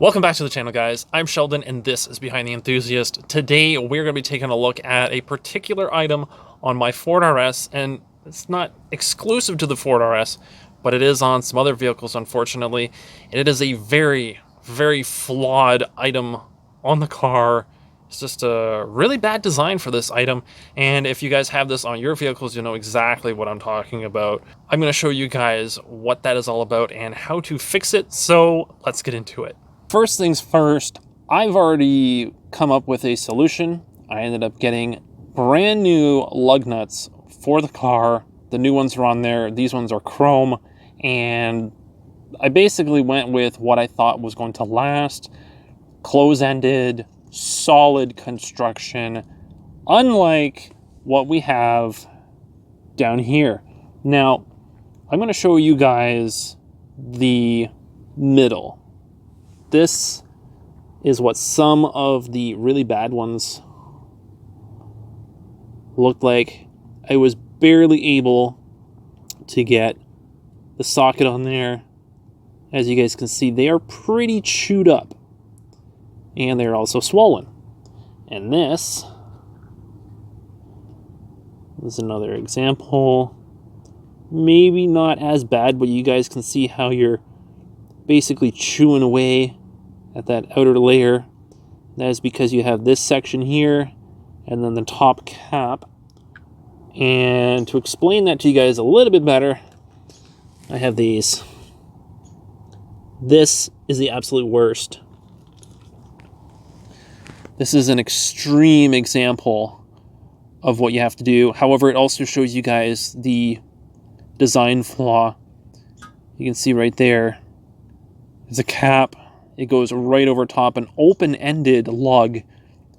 Welcome back to the channel, guys. I'm Sheldon, and this is Behind the Enthusiast. Today, we're going to be taking a look at a particular item on my Ford RS, and it's not exclusive to the Ford RS, but it is on some other vehicles, unfortunately. And it is a very, very flawed item on the car. It's just a really bad design for this item, and if you guys have this on your vehicles, you know exactly what I'm talking about. I'm going to show you guys what that is all about and how to fix it, so let's get into it. First things first, I've already come up with a solution. I ended up getting brand new lug nuts for the car. The new ones are on there. These ones are chrome, and I basically went with what I thought was going to last. Close-ended, solid construction, unlike what we have down here. Now, I'm going to show you guys the middle. This is what some of the really bad ones looked like. I was barely able to get the socket on there. As you guys can see, they are pretty chewed up, and they're also swollen. And this is another example. Maybe not as bad, but you guys can see how you're basically chewing away at that outer layer. That is because you have this section here and then the top cap. And to explain that to you guys a little bit better, I have these. This is the absolute worst. This is an extreme example of what you have to do. However, it also shows you guys the design flaw. You can see right there, there's a cap. It goes right over top, an open-ended lug,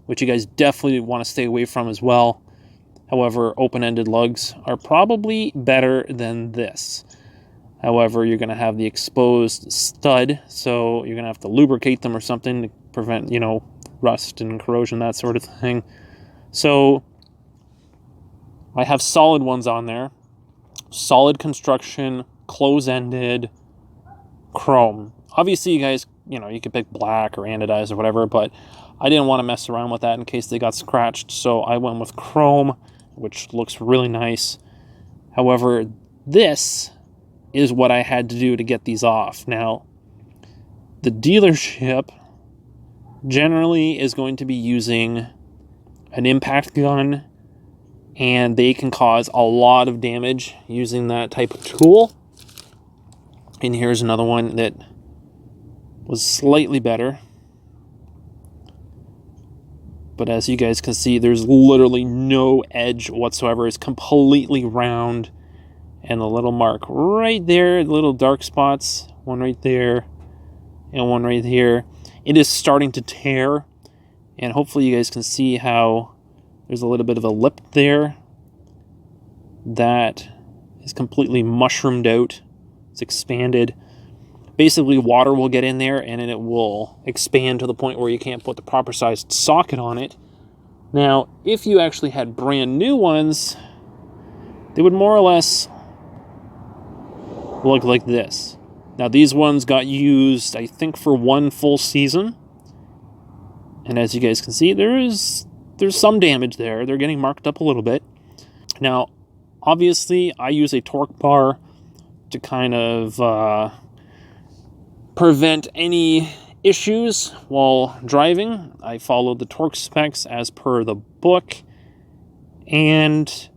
which you guys definitely want to stay away from as well. However, open-ended lugs are probably better than this. However, you're going to have the exposed stud, so you're going to have to lubricate them or something to prevent, rust and corrosion, that sort of thing. So I have solid ones on there. Solid construction, close-ended, chrome. Obviously, you guys, you could pick black or anodized or whatever, but I didn't want to mess around with that in case they got scratched, so I went with chrome, which looks really nice. However, this is what I had to do to get these off. Now, the dealership generally is going to be using an impact gun, and they can cause a lot of damage using that type of tool. And here's another one that was slightly better. But as you guys can see, there's literally no edge whatsoever. It's completely round. And a little mark right there, little dark spots, one right there and one right here. It is starting to tear. And hopefully you guys can see how there's a little bit of a lip there that is completely mushroomed out. It's expanded. Basically, water will get in there and it will expand to the point where you can't put the proper sized socket on it. Now, if you actually had brand new ones, they would more or less look like this. Now, these ones got used, I think, for one full season. And as you guys can see, there's some damage there. They're getting marked up a little bit. Now, obviously, I use a torque bar to kind of prevent any issues while driving. I followed the torque specs as per the book, and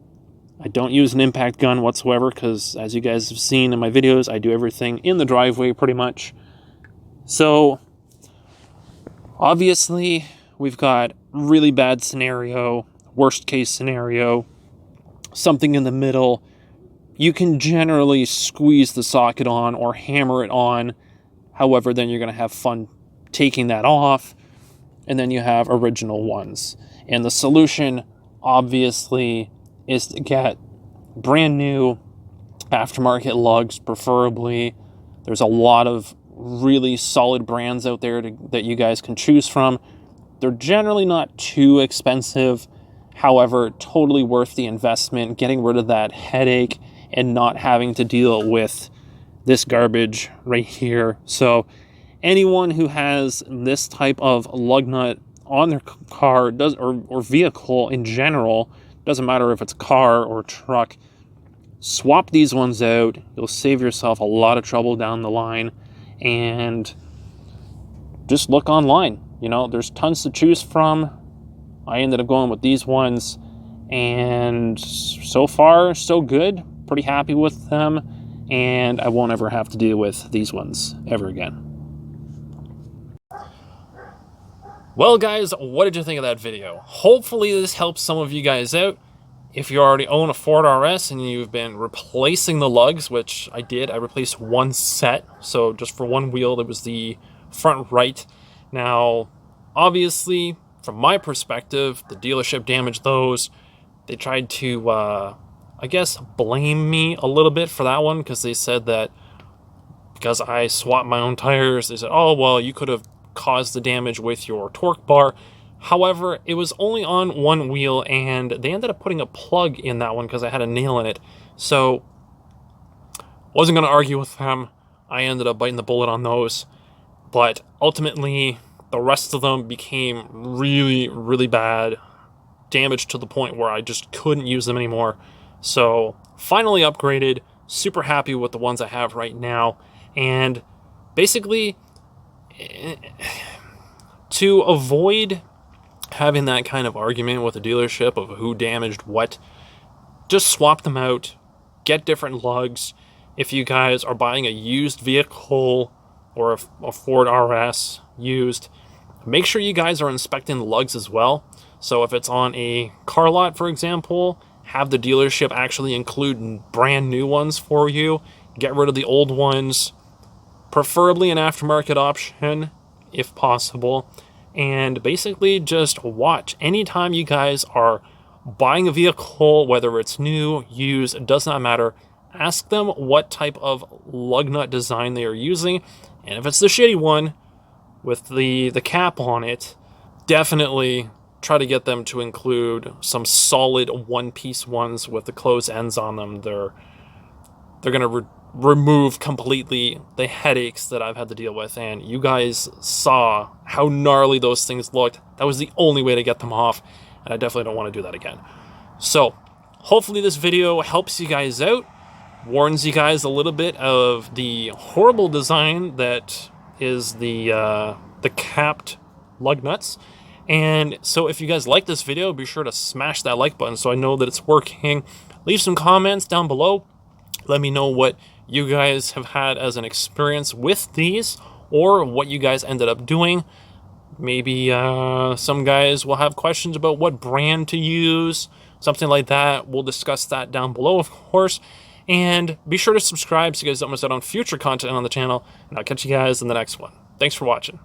I don't use an impact gun whatsoever because, as you guys have seen in my videos, I do everything in the driveway pretty much. So obviously we've got really bad scenario, worst case scenario, something in the middle. You can generally squeeze the socket on or hammer it on. However, then you're going to have fun taking that off. And then you have original ones. And the solution, obviously, is to get brand new aftermarket lugs, preferably. There's a lot of really solid brands out there that you guys can choose from. They're generally not too expensive. However, totally worth the investment, getting rid of that headache and not having to deal with this garbage right here. So anyone who has this type of lug nut on their car or vehicle in general, doesn't matter if it's a car or a truck, swap these ones out. You'll save yourself a lot of trouble down the line. And just look online. You know, there's tons to choose from. I ended up going with these ones, and so far so good. Pretty happy with them, and I won't ever have to deal with these ones ever again. Well guys, what did you think of that video? Hopefully this helps some of you guys out. If you already own a Ford RS and you've been replacing the lugs, which I did, I replaced one set. So just for one wheel, that was the front right. Now, obviously, from my perspective, the dealership damaged those. They tried to, I guess, blame me a little bit for that one, because they said that because I swapped my own tires, they said, oh, well, you could have caused the damage with your torque bar. However, it was only on one wheel, and they ended up putting a plug in that one because I had a nail in it. So, wasn't going to argue with them. I ended up biting the bullet on those. But ultimately, the rest of them became really, really bad. Damaged to the point where I just couldn't use them anymore. So, finally upgraded. Super happy with the ones I have right now. And basically, to avoid having that kind of argument with a dealership of who damaged what, just swap them out, get different lugs. If you guys are buying a used vehicle or a Ford RS used, make sure you guys are inspecting the lugs as well. So if it's on a car lot, for example, have the dealership actually include brand new ones for you. Get rid of the old ones, preferably an aftermarket option if possible. And basically just watch. Anytime you guys are buying a vehicle, whether it's new, used, it does not matter, ask them what type of lug nut design they are using. And if it's the shitty one with the cap on it, definitely try to get them to include some solid one-piece ones with the closed ends on them. They're going to remove completely the headaches that I've had to deal with, and you guys saw how gnarly those things looked. That was the only way to get them off, and I definitely don't want to do that again. So hopefully this video helps you guys out, warns you guys a little bit of the horrible design that is the capped lug nuts. And so if you guys like this video, be sure to smash that like button so I know that it's working. Leave some comments down below. Let me know what you guys have had as an experience with these, or what you guys ended up doing. Maybe some guys will have questions about what brand to use, something like that. We'll discuss that down below, of course. And be sure to subscribe so you guys don't miss out on future content on the channel. And I'll catch you guys in the next one. Thanks for watching.